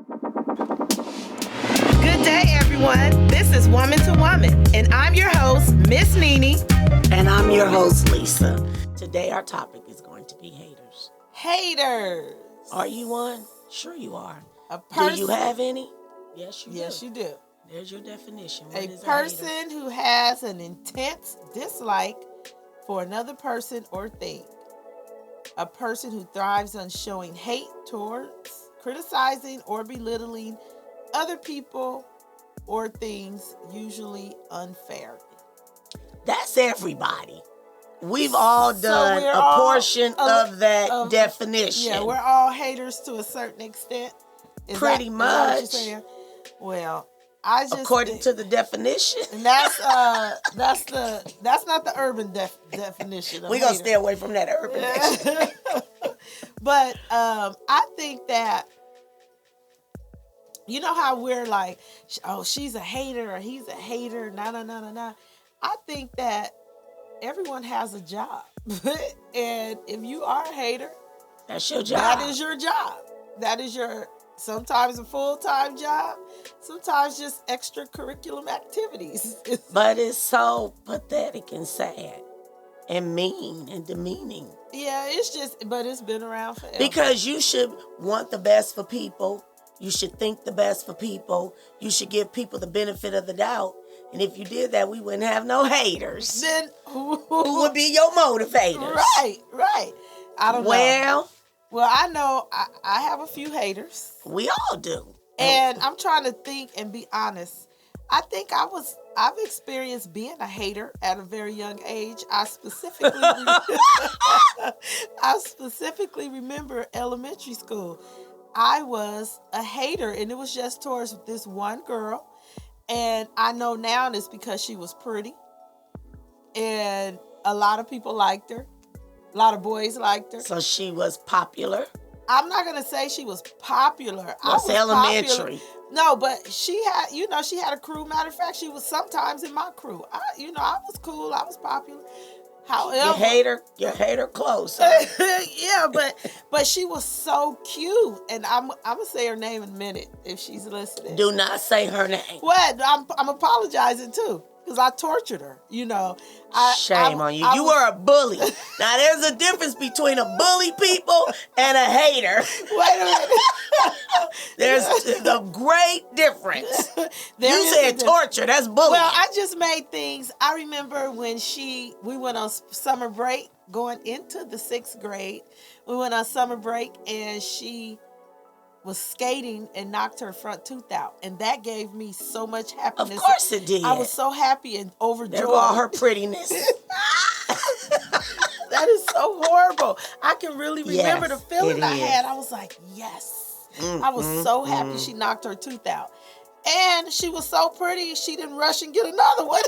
Good day, everyone. This is Woman to Woman, and I'm your host, Miss Nene. And I'm your host, Lisa. Today, our topic is going to be haters. Haters. Are you one? Sure you are. A person. Do you have any? Yes, you do. Yes, you do. There's your definition. A person who has an intense dislike for another person or thing. A person who thrives on showing hate towards, criticizing, or belittling other people or things, usually unfairly. That's everybody. We've all done a all portion of that definition. Yeah, we're all haters to a certain extent. Pretty much. Is that what you're saying? Well, I just according to the definition. And that's not the urban definition. We're gonna stay away from that urban definition. But I think that, you know how we're like, oh, she's a hater or he's a hater, nah. I think that everyone has a job. And if you are a hater, that's your job. That is your job. That is your, sometimes a full-time job, sometimes just extracurricular activities. But it's so pathetic and sad and mean and demeaning. Yeah, but it's been around forever. Because you should want the best for people. You should think the best for people. You should give people the benefit of the doubt. And if you did that, we wouldn't have no haters. Then who would be your motivators? Right. I don't know. Well, I know I have a few haters. We all do. And I'm trying to think and be honest. I think I've experienced being a hater at a very young age. I specifically remember elementary school. I was a hater, and it was just towards this one girl. And I know now it's because she was pretty. And a lot of people liked her. A lot of boys liked her. So she was popular? I'm not going to say she was popular. That's elementary. Popular. No, but she had a crew. Matter of fact, she was sometimes in my crew. I was cool. I was popular. However, your hater close. Yeah, but she was so cute, and I'm gonna say her name in a minute if she's listening. Do not say her name. What? I'm apologizing too. Because I tortured her, Shame on you. You were a bully. Now, there's a difference between a bully people and a hater. Wait a minute. There's a great difference. You said torture. That's bullying. Well, I just made things. I remember when we went on summer break, going into the 6th grade. We went on summer break, and she was skating and knocked her front tooth out. And that gave me so much happiness. Of course it did. I was so happy and overjoyed. There go all her prettiness. That is so horrible. I can really remember the feeling I had. I was like, yes. I was so happy she knocked her tooth out. And she was so pretty, she didn't rush and get another one.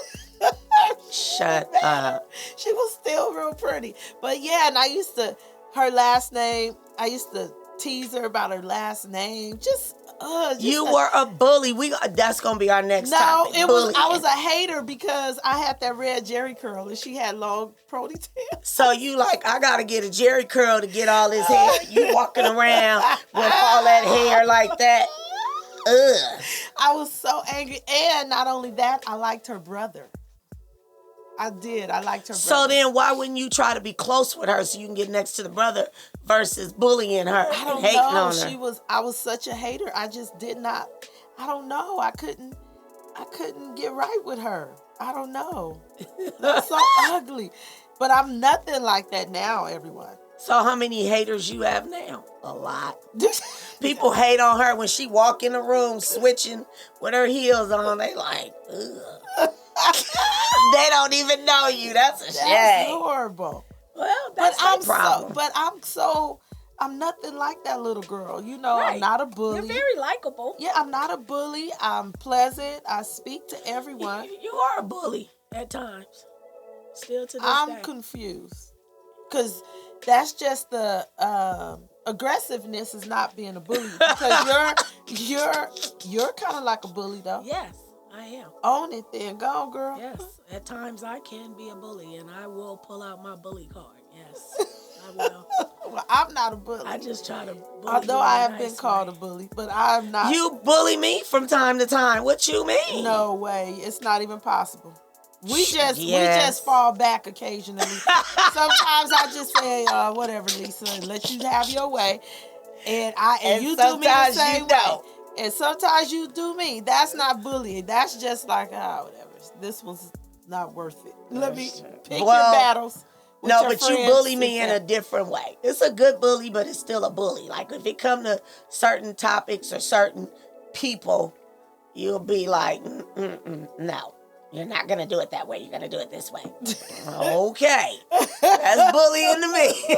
Shut up. She was still real pretty. But yeah, and her last name, I used to tease her about her last name. You were a bully. That's gonna be our next topic. I was a hater because I had that red Jerry curl and she had long ponytails. So you I gotta get a Jerry curl to get all his hair. You walking around with all that hair like that. Ugh. I was so angry, and not only that, I liked her brother. I did. I liked her brother. So then why wouldn't you try to be close with her so you can get next to the brother versus bullying her and hating on her? I was such a hater. I just did not. I don't know. I couldn't get right with her. I don't know. That's so ugly. But I'm nothing like that now, everyone. So how many haters you have now? A lot. People hate on her when she walk in the room switching with her heels on. They like, ugh. They don't even know you. That's a shame. That's horrible. Well, that's no problem. I'm nothing like that little girl. Right. I'm not a bully. You're very likable. Yeah, I'm not a bully. I'm pleasant. I speak to everyone. You are a bully at times. Still to this day. I'm confused. Because that's just the aggressiveness is not being a bully. Because you're kind of like a bully, though. Yes. I am. Own it then. Go on, girl. Yes. At times I can be a bully, and I will pull out my bully card. Yes, I will. Well, I'm not a bully. I just try to bully Although you I in a have nice been called way. a bully, but I'm not. You bully me from time to time. What you mean? No way. It's not even possible. We just Yes. fall back occasionally. Sometimes I just say, whatever, Lisa, and let you have your way. And you do me the same way. And sometimes you do me. That's not bullying. That's just like, whatever. This was not worth it. Let me pick your battles. No, but you bully me in a different way. It's a good bully, but it's still a bully. Like if it come to certain topics or certain people, you'll be like, no, you're not going to do it that way. You're going to do it this way. Okay. That's bullying to me.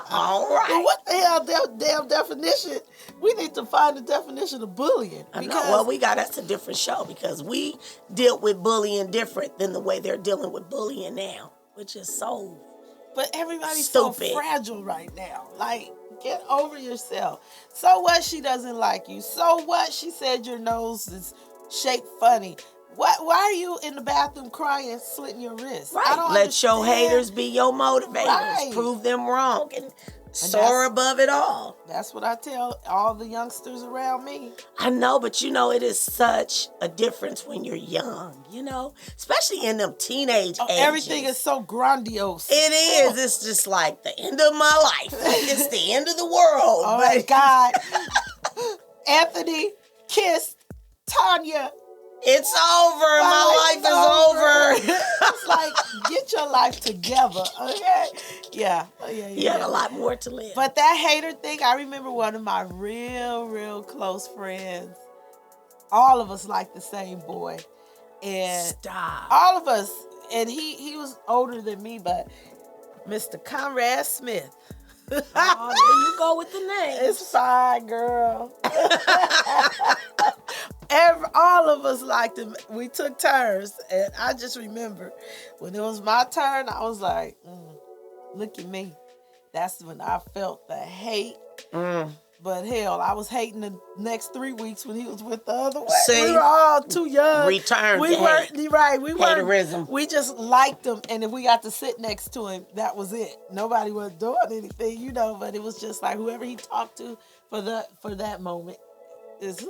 All right. Well, what the hell damn definition? We need to find the definition of bullying. Well, that's a different show because we deal with bullying different than the way they're dealing with bullying now, which is so But everybody's stupid. So fragile right now. Like, get over yourself. So what she doesn't like you? So what she said your nose is shaped funny? Why are you in the bathroom crying, slitting your wrist? Right. I don't Let understand. your haters be your motivators. Right. Prove them wrong and soar above it all. That's what I tell all the youngsters around me. I know, but it is such a difference when you're young, especially in them teenage ages. Everything is so grandiose. It is. It's just like the end of my life. Like it's the end of the world. Oh my God. Anthony kissed Tanya. It's over. My life is over. It's like, get your life together, okay? Yeah. You have a lot more to live. But that hater thing, I remember one of my real close friends. All of us liked the same boy. And Stop. all of us, and he was older than me, but Mr. Conrad Smith. Oh, there you go with the name. It's fine, girl. All of us liked him. We took turns, and I just remember when it was my turn, I was like, look at me. That's when I felt the hate. But hell, I was hating the next 3 weeks when he was with the other one. See? We were all too young. Return We to weren't hate. right. We weren't. Haterism. We just liked him, and if we got to sit next to him, that was it. Nobody was doing anything, But it was just like whoever he talked to for that moment is.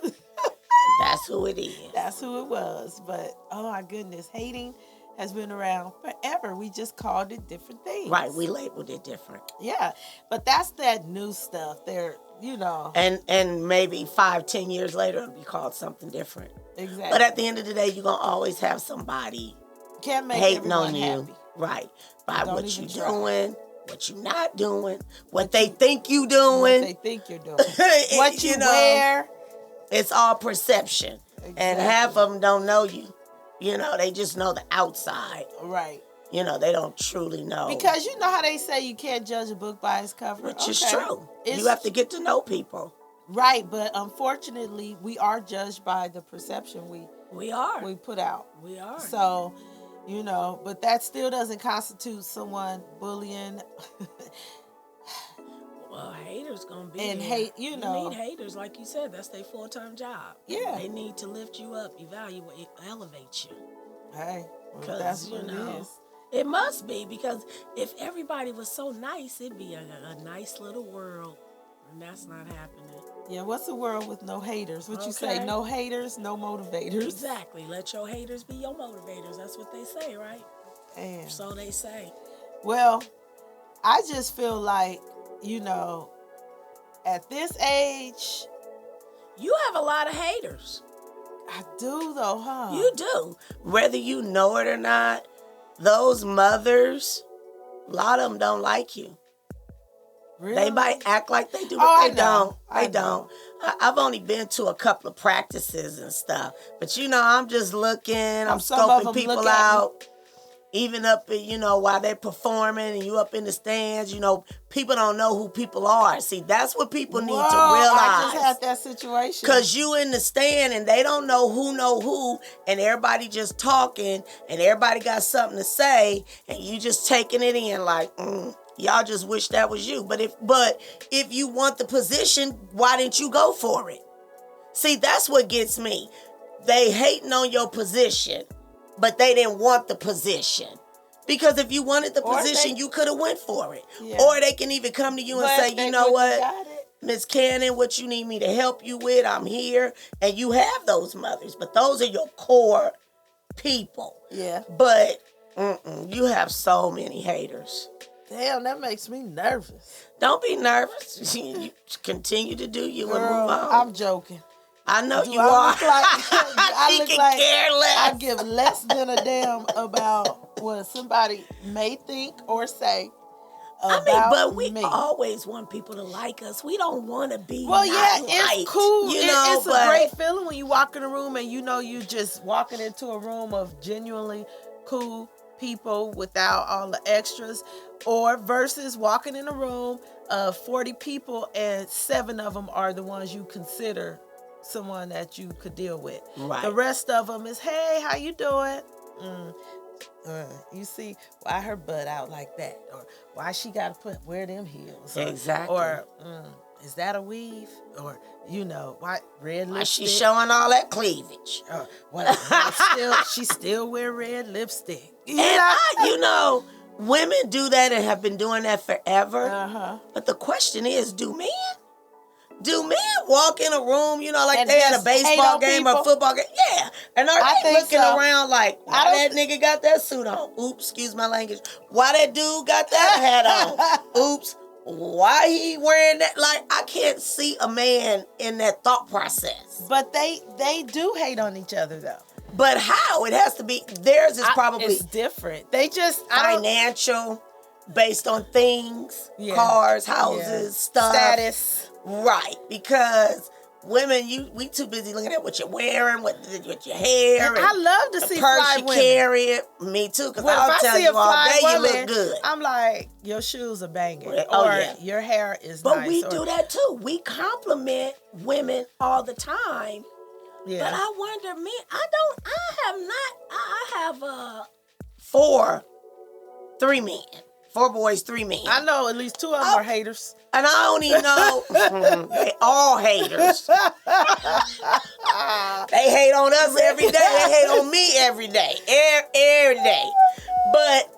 That's who it is. That's who it was. But oh my goodness, hating has been around forever. We just called it different things. Right, we labeled it different. Yeah, but that's that new stuff. They're, And maybe 5-10 years later, it'll be called something different. Exactly. But at the end of the day, you're going to always have somebody Can't make hating everyone on you. happy. Right. By Don't what even you try. doing, what you not doing, what they think you What doing. they think you're doing. What you wear. It's all perception. And Exactly. half of them don't know you. They just know the outside. Right. They don't truly know. Because you know how they say you can't judge a book by its cover. Which is Okay. true. It's You have to get to know people. Right, but unfortunately, we are judged by the perception We are. we put out. We are. So, but that still doesn't constitute someone bullying. Well, haters gonna be And there. hate, You need haters, like you said. That's their full-time job. Yeah. They need to lift you up, evaluate, elevate you. Hey, well, 'Cause, that's what it is. It must be, because if everybody was so nice, it'd be a nice little world. And that's not happening. Yeah, what's a world with no haters? What you say? Okay. No haters, no motivators. Exactly. Let your haters be your motivators. That's what they say, right? And So they say. well, I just feel like, at this age, You have a lot of haters. I do though, huh? You do. Whether you know it or not, those mothers, a lot of them don't like you. Really? They might act like they do, but Oh, they I know. don't. I They don't. I've only been to a couple of practices and stuff. But, I'm just looking. I'm some of scoping them people look at me. out. Even up, while they're performing and you up in the stands, people don't know who people are. See, that's what people need to realize. I just had that situation. Because you in the stand and they don't know who, and everybody just talking, and everybody got something to say, and you just taking it in like, y'all just wish that was you. But if you want the position, why didn't you go for it? See, that's what gets me. They hating on your position, but they didn't want the position. Because if you wanted the position, you could have went for it. Yeah. Or they can even come to you and say, you know what, Miss Cannon, what you need me to help you with, I'm here. And you have those mothers. But those are your core people. Yeah. But you have so many haters. Damn, that makes me nervous. Don't be nervous. You continue to do you. Girl, and move on. I'm joking. I know you are. I look like care less. I give less than a damn about what somebody may think or say. But we always want people to like us. We don't want to be. Well, yeah, it's liked, cool. You know, it's a great feeling when you walk in a room and you know you just walking into a room of genuinely cool people without all the extras, or versus walking in a room of 40 people and 7 of them are the ones you consider someone that you could deal with. Right. The rest of them is, hey, how you doing? You see why her butt out like that, or why she got to wear them heels, exactly, or is that a weave, or why red lipstick? Why she showing all that cleavage? She still wear red lipstick. Women do that and have been doing that forever. But the question is, do men? Do men walk in a room, like they had a baseball game or football game? Yeah. And are they looking around like, why that nigga got that suit on? Oops, excuse my language. Why that dude got that hat on? Oops. Why he wearing that? Like, I can't see a man in that thought process. But they do hate on each other, though. But how? It has to be, theirs is probably... It's different. They just... Financial, based on things, cars, houses, stuff. Status. Right, because women, we too busy looking at what you're wearing, with your hair. And I love to see purse fly you women. carry it. Me too, because I'll tell you all day you look good. I'm like, your shoes are banging, your hair is nice. But we do that too. We compliment women all the time. Yeah. But I wonder, I have 3 men. 4 boys, 3 men. I know at least 2 of them are haters. And I only know they all haters. They hate on us every day. They hate on me every day. Every day. But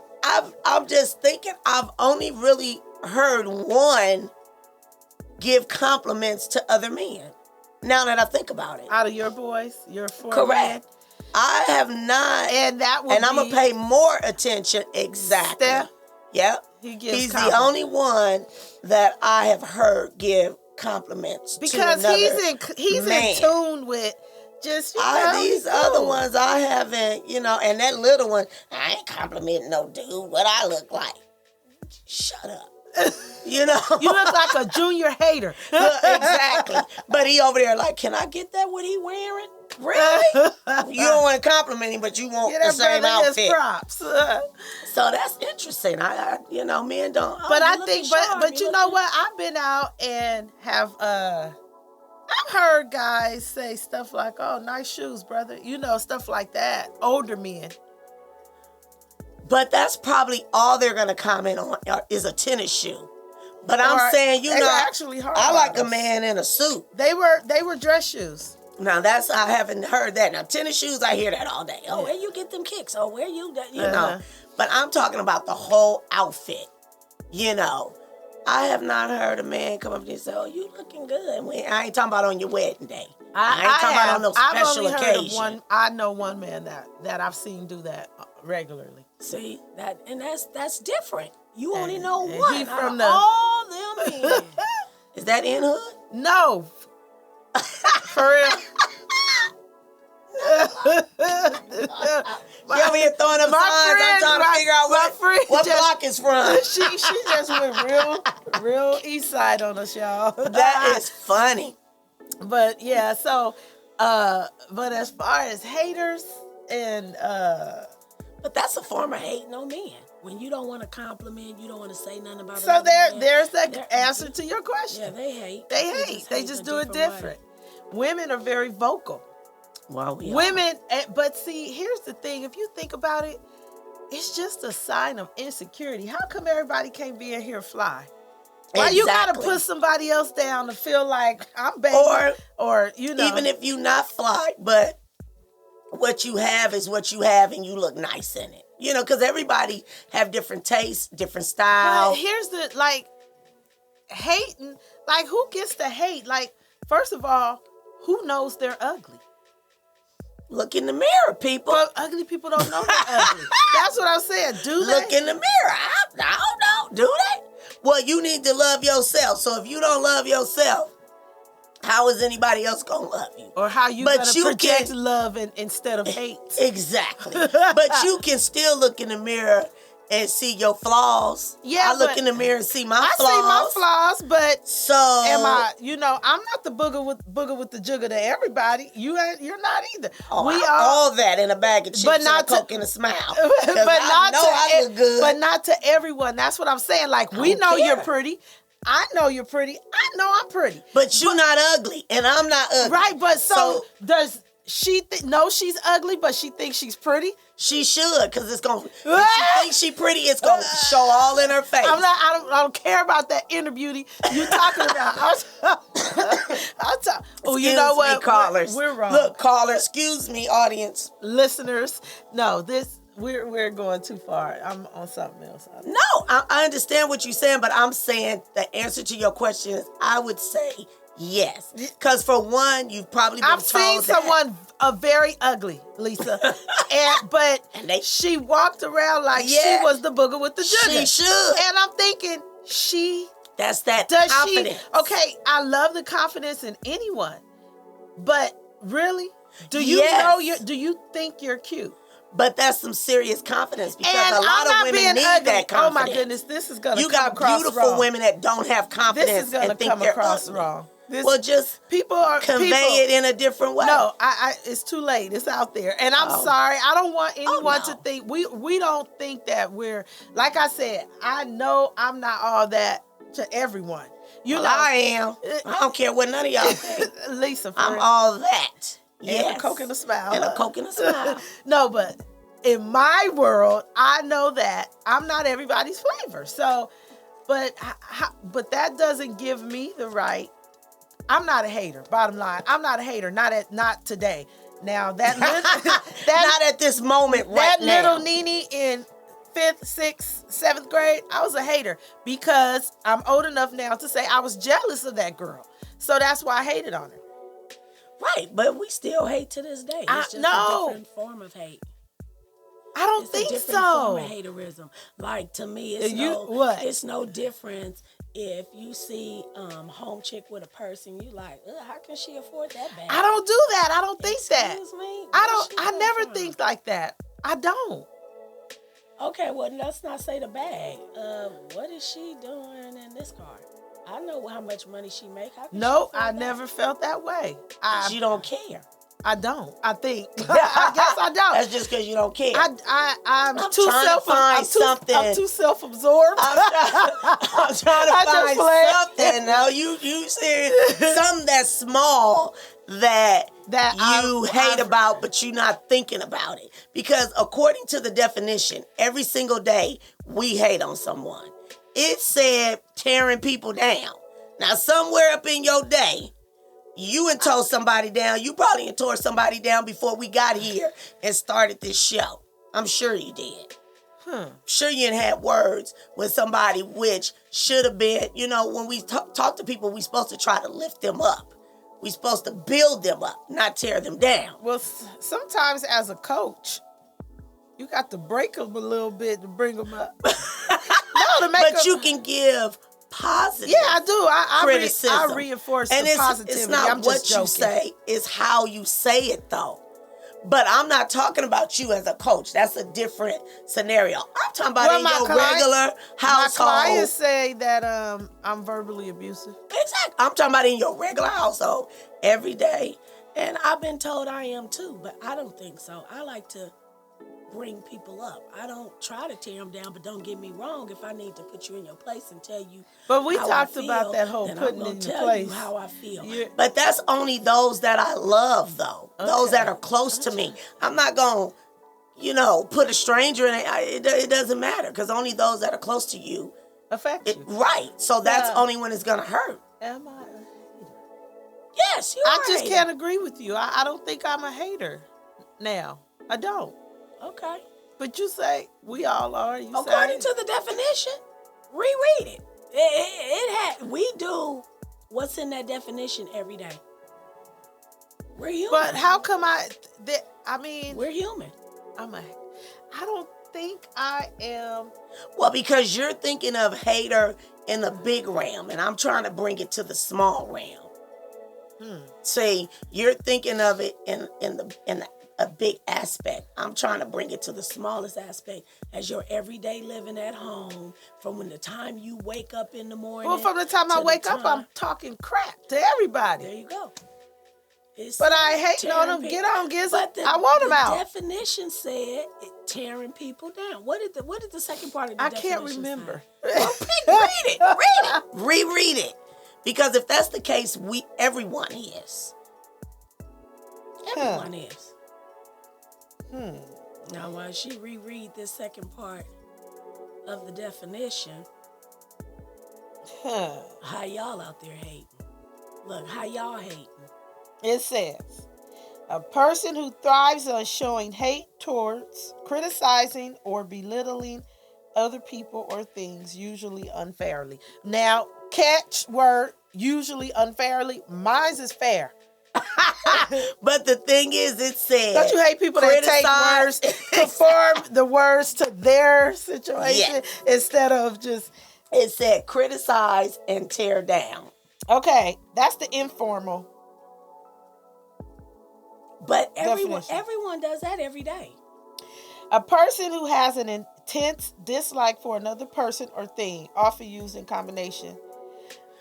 I'm just thinking, I've only really heard one give compliments to other men. Now that I think about it. Out of your boys? Your 4 Correct. Men? I have not. And that would I'm going to pay more attention. Exactly. Steph. Yep. He's the only one that I have heard give compliments because to another he's in tune with just these other ones I haven't, and that little one, I ain't complimenting no dude what I look like. Shut up. You look like a junior hater. Exactly. But he over there like, can I get that what he wearing? Really? You don't want to compliment him, but you want the same outfit. Props. So that's interesting. Men don't. But I think, but you know what? I've been out and have I've heard guys say stuff like, "Oh, nice shoes, brother." Stuff like that. Older men. But that's probably all they're gonna comment on is a tennis shoe. But I'm saying, actually hard. I like a man in a suit. They were dress shoes. Now I haven't heard that. Now tennis shoes, I hear that all day. Oh, where you get them kicks? Oh, where you know? But I'm talking about the whole outfit. I have not heard a man come up to you and say, "Oh, you looking good." I ain't talking about on your wedding day. I ain't talking about on no special occasion. I know one man that I've seen do that regularly. See that's different. You only know one. He from all them men. Is that in hood? No. For real. You over here throwing up signs. I'm trying to figure out what block is from. She just went real east side on us, y'all. That is funny. But yeah, so but as far as haters and but that's a form of hating on men. When you don't want to compliment, you don't want to say nothing about it. So there's the answer to your question. Yeah, they hate. They just do it different. Women are very vocal. Well, women, but see, here's the thing. If you think about it, it's just a sign of insecurity. How come everybody can't be in here fly? Why you gotta put somebody else down to feel like I'm baby? Or even if you not fly, but what you have is what you have and you look nice in it. You know, because everybody have different tastes, different style. But here's the, like, hating, like, who gets to hate? Like, first of all, who knows they're ugly? Look in the mirror, people. But ugly people don't know they're ugly. That's what I'm saying. Do they? Look in the mirror. I don't know. Do they? Well, you need to love yourself. So if you don't love yourself, how is anybody else going to love you? Or how you going to project love instead of hate. Exactly. But you can still look in the mirror and see your flaws. Yeah, I look in the mirror and see my flaws. I see my flaws, but so am I? You know, I'm not the booger with the jugger to everybody. You're not either. Oh, we are all that in a bag of chips, but not and a Coke and a smile. I look good. But not to everyone. That's what I'm saying. Like, we know you're pretty. I know you're pretty. I know I'm pretty. But you're not ugly, and I'm not ugly. Right, but so does she know she's ugly, but she thinks she's pretty? She should, because it's going to, if she thinks she's pretty, it's going to show all in her face. I don't care about that inner beauty you talking about. Oh, you know what? Me, callers. We're wrong. Look, caller, excuse me, audience. Listeners, no, we're going too far. I'm on something else. No, I understand what you're saying, but I'm saying the answer to your question is I would say yes. Because for one, you've probably been told that. I've seen someone very ugly, Lisa. and she walked around like she was the booger with the jugger. She should. And I'm thinking, that's that confidence. Okay, I love the confidence in anyone. But really? Do you think you're cute? But that's some serious confidence because a lot of women need that confidence. Oh my goodness, this is going to come across wrong. You got beautiful women that don't have confidence. This is going to come across wrong. Just convey it in a different way. No, it's too late. It's out there. And I'm sorry. I don't want anyone to think, we don't think that we're, like I said, I know I'm not all that to everyone. I am. I don't care what none of y'all think. Lisa, I'm all that. And a Coke and a smile. And a Coke and a smile. No, but in my world, I know that I'm not everybody's flavor. So, but that doesn't give me the right. I'm not a hater. Bottom line, I'm not a hater. Not today. Now that not at this moment. Right now. That little Nene in 5th, 6th, 7th grade, I was a hater because I'm old enough now to say I was jealous of that girl. So that's why I hated on her. Right, but we still hate to this day. It's just a different form of hate. I don't think so. It's a different form of haterism. Like, to me, it's no difference if you see home chick with a purse and you like, how can she afford that bag? I don't do that. I don't think that. Excuse me? I never think like that. I don't. Okay, well, let's not say the bag. What is she doing in this car? I know how much money she make. No, I never felt that way. You don't care. I don't. I think. I guess I don't. That's just because you don't care. I'm too self-absorbed. I'm trying to find something. Now you serious? Something that's small that you hate about, but you're not thinking about it. Because according to the definition, every single day we hate on someone. It said tearing people down. Now, somewhere up in your day, you tore somebody down. You probably tore somebody down before we got here and started this show. I'm sure you did. Sure you had words with somebody which should have been, when we talk to people, we're supposed to try to lift them up. We're supposed to build them up, not tear them down. Well, sometimes as a coach, you got to break them a little bit to bring them up. But you can give positive. Yeah, I do. Criticism. I reinforce the positivity. It's not what you say, it's how you say it, though. But I'm not talking about you as a coach. That's a different scenario. I'm talking about in your regular household. My clients say that I'm verbally abusive. Exactly. I'm talking about in your regular household every day. And I've been told I am too, but I don't think so. I like to bring people up. I don't try to tear them down, but don't get me wrong. If I need to put you in your place and tell you but we talked about that whole putting in your place. You how I feel. But that's only those that I love, though. Okay. Those that are close to me. I'm not going to, put a stranger in it. It doesn't matter because only those that are close to you affect you. Right. So that's only when it's going to hurt. Am I a hater? Yes, you are. I just can't agree with you. I don't think I'm a hater. now. I don't. Okay. But you say we all are. You According say, to the definition, reread it. We do what's in that definition every day. We're human. But how come we're human. I don't think I am. Well, because you're thinking of hater in the big realm, and I'm trying to bring it to the small realm. See, you're thinking of it in a big aspect. I'm trying to bring it to the smallest aspect as your everyday living at home, from when the time you wake up in the morning. Well, from the time I wake up, I'm talking crap to everybody. There you go. But I hate on them. Get on, I want them out. The definition said tearing people down. What did the second part of the definition I can't remember. Well, read it. Reread it. Because if that's the case, everyone is. Everyone is. Now, while she reread this second part of the definition, how y'all out there hating? Look, how y'all hating? It says, a person who thrives on showing hate towards, criticizing, or belittling other people or things, usually unfairly. Now, catch word, usually unfairly. Mine's is fair. But the thing is, it said, don't you hate people that take words, conform the words to their situation instead of just... It said criticize and tear down. Okay, that's the informal. But everyone does that every day. A person who has an intense dislike for another person or thing, often used in combination.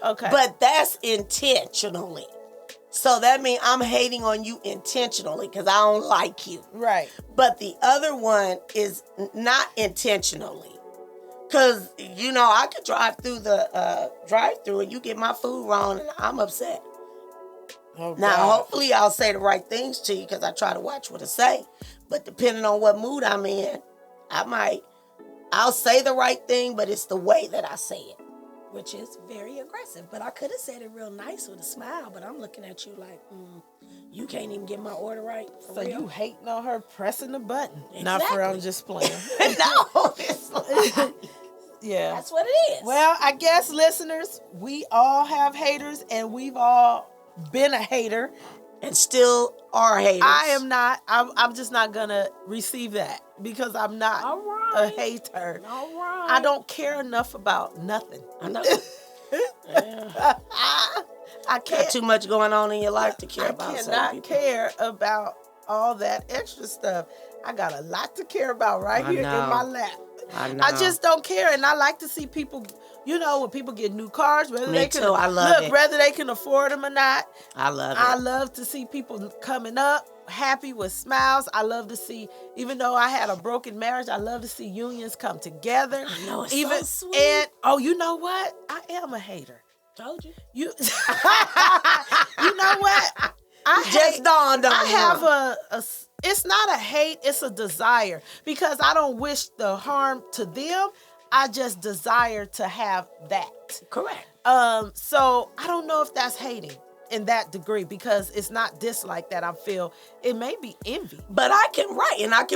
Okay. But that's intentionally. So that means I'm hating on you intentionally because I don't like you. Right. But the other one is not intentionally. Because, I could drive through the drive-thru and you get my food wrong and I'm upset. Oh, now, God. hopefully I'll say the right things to you because I try to watch what I say. But depending on what mood I'm in, I'll say the right thing, but it's the way that I say it, which is very aggressive. But I could have said it real nice with a smile, but I'm looking at you like, you can't even get my order right. So real? You hating on her pressing the button. Exactly. Not for I'm just playing. No, it's like, yeah. That's what it is. Well, I guess, listeners, we all have haters, and we've all been a hater. And still are haters. I am not. I'm just not going to receive that because I'm not a hater. All right. I don't care enough about nothing. I know. I can't. Got too much going on in your life to care about. I cannot care about all that extra stuff. I got a lot to care about right here in my lap. I know. I just don't care, and I like to see people. When people get new cars, whether they can whether they can afford them or not. I love it. I love to see people coming up happy with smiles. I love to see, even though I had a broken marriage, I love to see unions come together. I know, it's so sweet. And you know what? I am a hater. Told you. You know what? Just dawned on I you. have a. It's not a hate. It's a desire because I don't wish the harm to them. I just desire to have that. Correct. So I don't know if that's hating in that degree because it's not dislike that I feel. It may be envy. But I can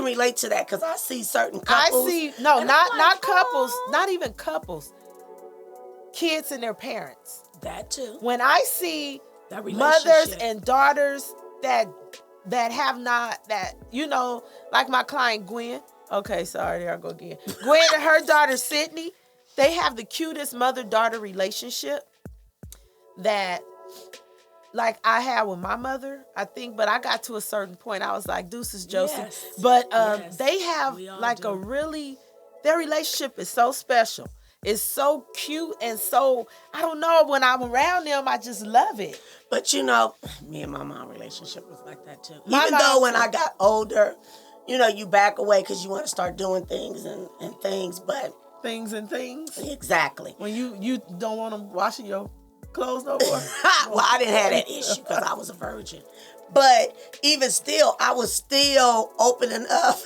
relate to that because I see certain couples. Not couples, not even couples. Kids and their parents. That too. When I see that mothers and daughters that have not, like my client Gwen. Okay, sorry, there I go again. Gwen and her daughter Sydney, they have the cutest mother-daughter relationship that, like I had with my mother, I think, but I got to a certain point, I was like, deuces, Josie. Yes. But they have their relationship is so special. It's so cute and so, I don't know, when I'm around them, I just love it. But me and my mom relationship was like that too. Even though when I got older, you back away because you want to start doing things and things, but... Things and things? Exactly. When you don't want them washing your clothes no more? Well, I didn't have that issue because I was a virgin. But even still, I was still opening up.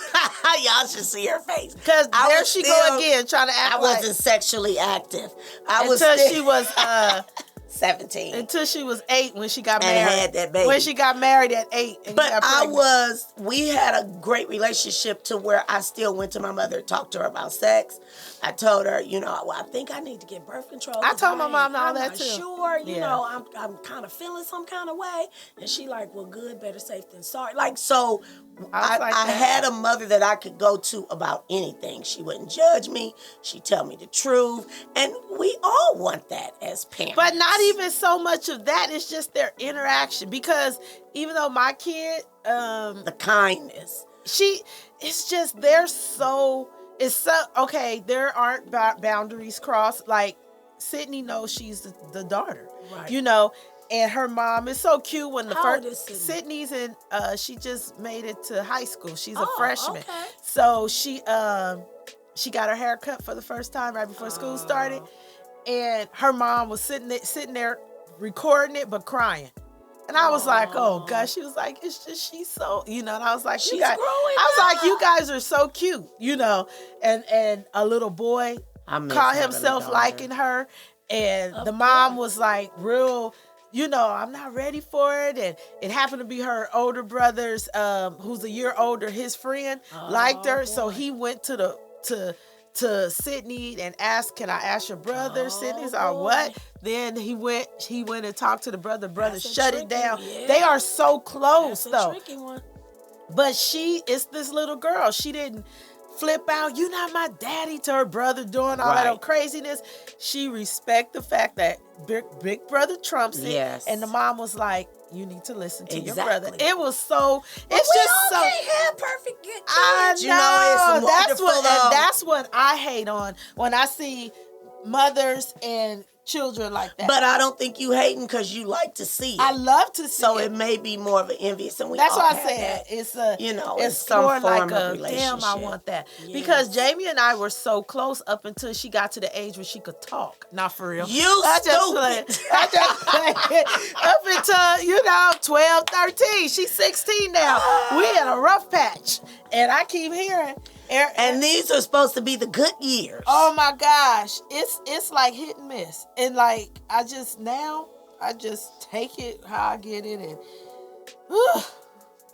Y'all should see her face. Because there she go again, trying to act I wasn't sexually active. Until she was 17. Until she was 8 when she got and married. had that baby. When she got married at 8. And But got pregnant. we had a great relationship to where I still went to my mother and talked to her about sex. I told her, well, I think I need to get birth control. I told my mom all I'm that not too. Sure, Yeah. I'm kind of feeling some kind of way. And she like, well, good, better safe than sorry. Like, so I had a mother that I could go to about anything. She wouldn't judge me. She'd tell me the truth. And we all want that as parents. But not even so much of that. It's just their interaction. Because even though my kid... the kindness. It's just, they're so... It's so... Okay, there aren't boundaries crossed. Like, Sydney knows she's the daughter. Right. And her mom is so cute when the How first... old is Sydney? Sydney's in... she just made it to high school. She's a freshman. Okay. So she got her hair cut for the first time right before school started. And her mom was sitting there recording it but crying. And I was like, oh gosh. She was like, it's just she's so, and I was like, She's growing like, you guys are so cute, and a little boy caught himself liking her, and the mom was like real, I'm not ready for it. And it happened to be her older brother's, who's a year older, his friend liked her. Boy. So he went to Sydney and asked, can I ask your brother? Sydney's like, what? Then he went and talked to the brother. Brother shut it down. Yeah. They are so close. That's a tricky one. But it's this little girl. She didn't flip out, you not my daddy, to her brother doing all that craziness. She respect the fact that big brother trumps it. Yes. And the mom was like, you need to listen to your brother. It was so, it's we just all so. Can't have perfect kids. I know. It's that's what I hate on when I see mothers and children like that. But I don't think you hating because you like to see it. I love to see so it. So it may be more of an envious. And that's what I said. It's it's more like a damn. I want that because Jamie and I were so close up until she got to the age where she could talk. Not for real. I just played. Up until 12, 13. She's 16 now. We in a rough patch, and I keep hearing. And these are supposed to be the good years. Oh my gosh, it's like hit and miss, and like I just take it how I get it, and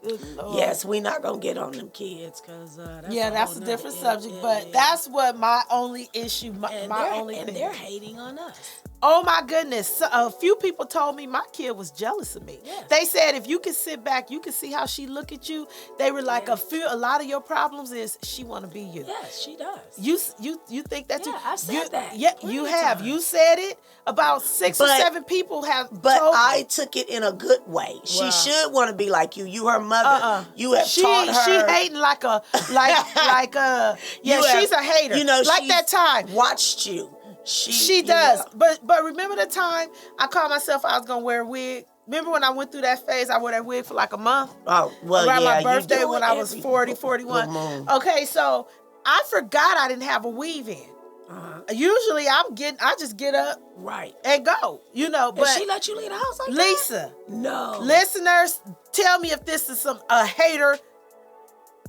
good Lord. Yes, we're not gonna get on them kids because that's a different subject. But that's what my only issue, my only thing. And they're hating on us. Oh my goodness. A few people told me my kid was jealous of me. Yes. They said if you could sit back, you could see how she look at you. They were like, a lot of your problems is she want to be you. Yes, she does. You think that too? Yeah, I said that. Yeah, you have. You said it. About 6 or 7 people have told I took it in a good way. Wow. She should want to be like you. You her mother. You have taught her. She hating she's a hater. Like that time. Watched you. She does. But remember the time I called myself I was going to wear a wig? Remember when I went through that phase? I wore that wig for like a month? Oh, well, around my birthday when I was 40, 41. Okay, so I forgot I didn't have a weave in. Usually I just get up and go, but and she let you leave the house like Lisa, that? No. Listeners, tell me if this is a hater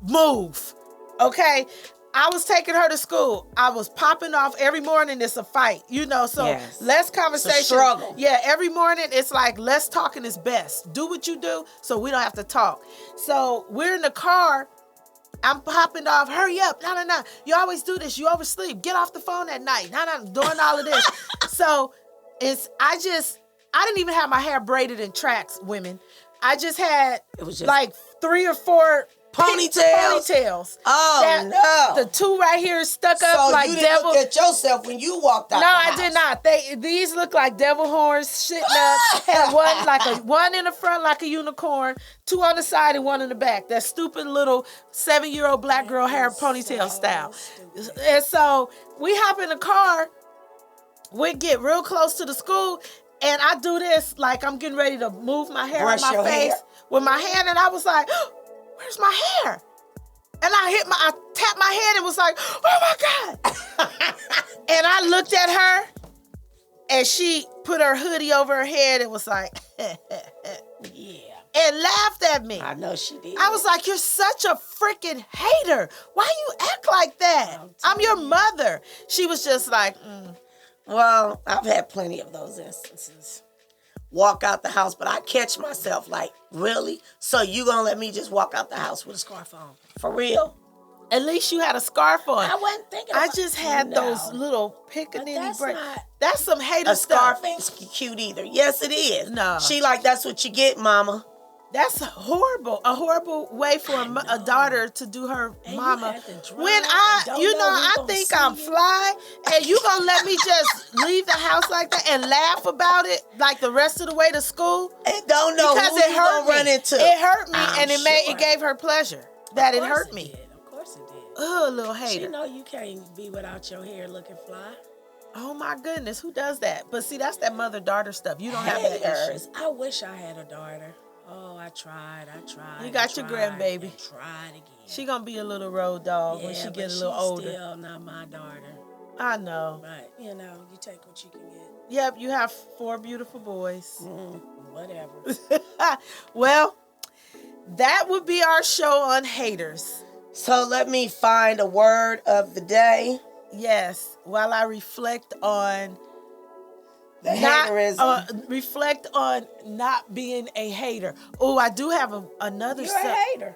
move, okay? I was taking her to school. I was popping off every morning. It's a fight, so less conversation. It's a struggle. Yeah, every morning it's like less talking is best. Do what you do so we don't have to talk. So we're in the car. I'm popping off. Hurry up. No. You always do this. You oversleep. Get off the phone at night. No. Doing all of this. So I didn't even have my hair braided in tracks, women. I just had like 3 or 4 ponytails. Oh, no. The 2 right here stuck up like you devil. Look at yourself when you walked out. No, I did not. These look like devil horns sitting up. Had one in the front like a unicorn, 2 on the side and 1 in the back. That stupid little 7-year-old black girl hair ponytail style. Stupid. And so we hop in the car. We get real close to the school. And I do this like I'm getting ready to move my hair on my face with my hand. And I was like, where's my hair? And I tapped my head and was like, oh my God. And I looked at her and she put her hoodie over her head and was like, yeah. And laughed at me. I know she did. I was like, you're such a freaking hater. Why you act like that? I'm your mother. She was just like, Well, I've had plenty of those instances. Walk out the house, but I catch myself like, really? So you gonna let me just walk out the house with a scarf on? For real? At least you had a scarf on. I wasn't thinking I about just had those little pickaninny braids. That's some hater a stuff. scarf ain't cute either. Yes, it is. No. She like, that's what you get, mama. That's horrible. A horrible way for a daughter to do her And mama. you had to drive, When I think I'm fly, and you gonna let me just leave the house like that and laugh about it like the rest of the way to school? And don't know Because who it you hurt gonna me. run into. It hurt me, I'm and it gave her pleasure that it hurt me. Of course it did. Oh, little hater. You know you can't be without your hair looking fly. Oh my goodness, who does that? But see, that's that mother-daughter stuff. You don't have that issue. Haters. I wish I had a daughter. Oh, I tried. You got your grandbaby. And tried again. She gonna be a little road dog when she get a little older. Still not my daughter. I know. But you take what you can get. Yep, you have 4 beautiful boys. Whatever. Well, that would be our show on haters. So let me find a word of the day. Yes, while I reflect on The haterism. reflect on not being a hater. Oh, I do have another. You're a hater.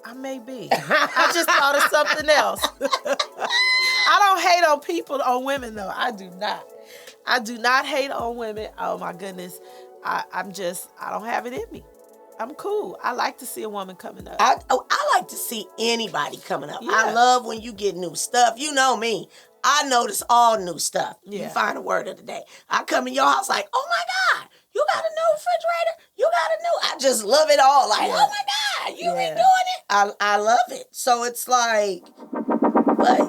I may be. I just thought of something else. I don't hate on people, on women though. I do not. I do not hate on women. Oh my goodness. I don't have it in me. I'm cool. I like to see a woman coming up. I like to see anybody coming up. Yeah. I love when you get new stuff. You know me. I notice all new stuff. Yeah. You find a word of the day. I come in your house like, oh my God, you got a new refrigerator? You got a new... I just love it all. Like, oh my God, you been doing it? I love it. So it's like, but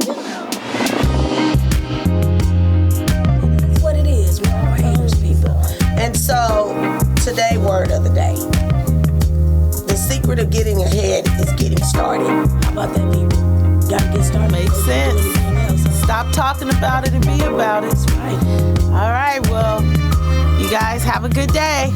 it's what it is. We're all haters, people. And so today, word of the day. The secret of getting ahead is getting started. How about that, people? Gotta get started. Makes sense. Stop talking about it and be about it. That's right. All right, well, you guys have a good day.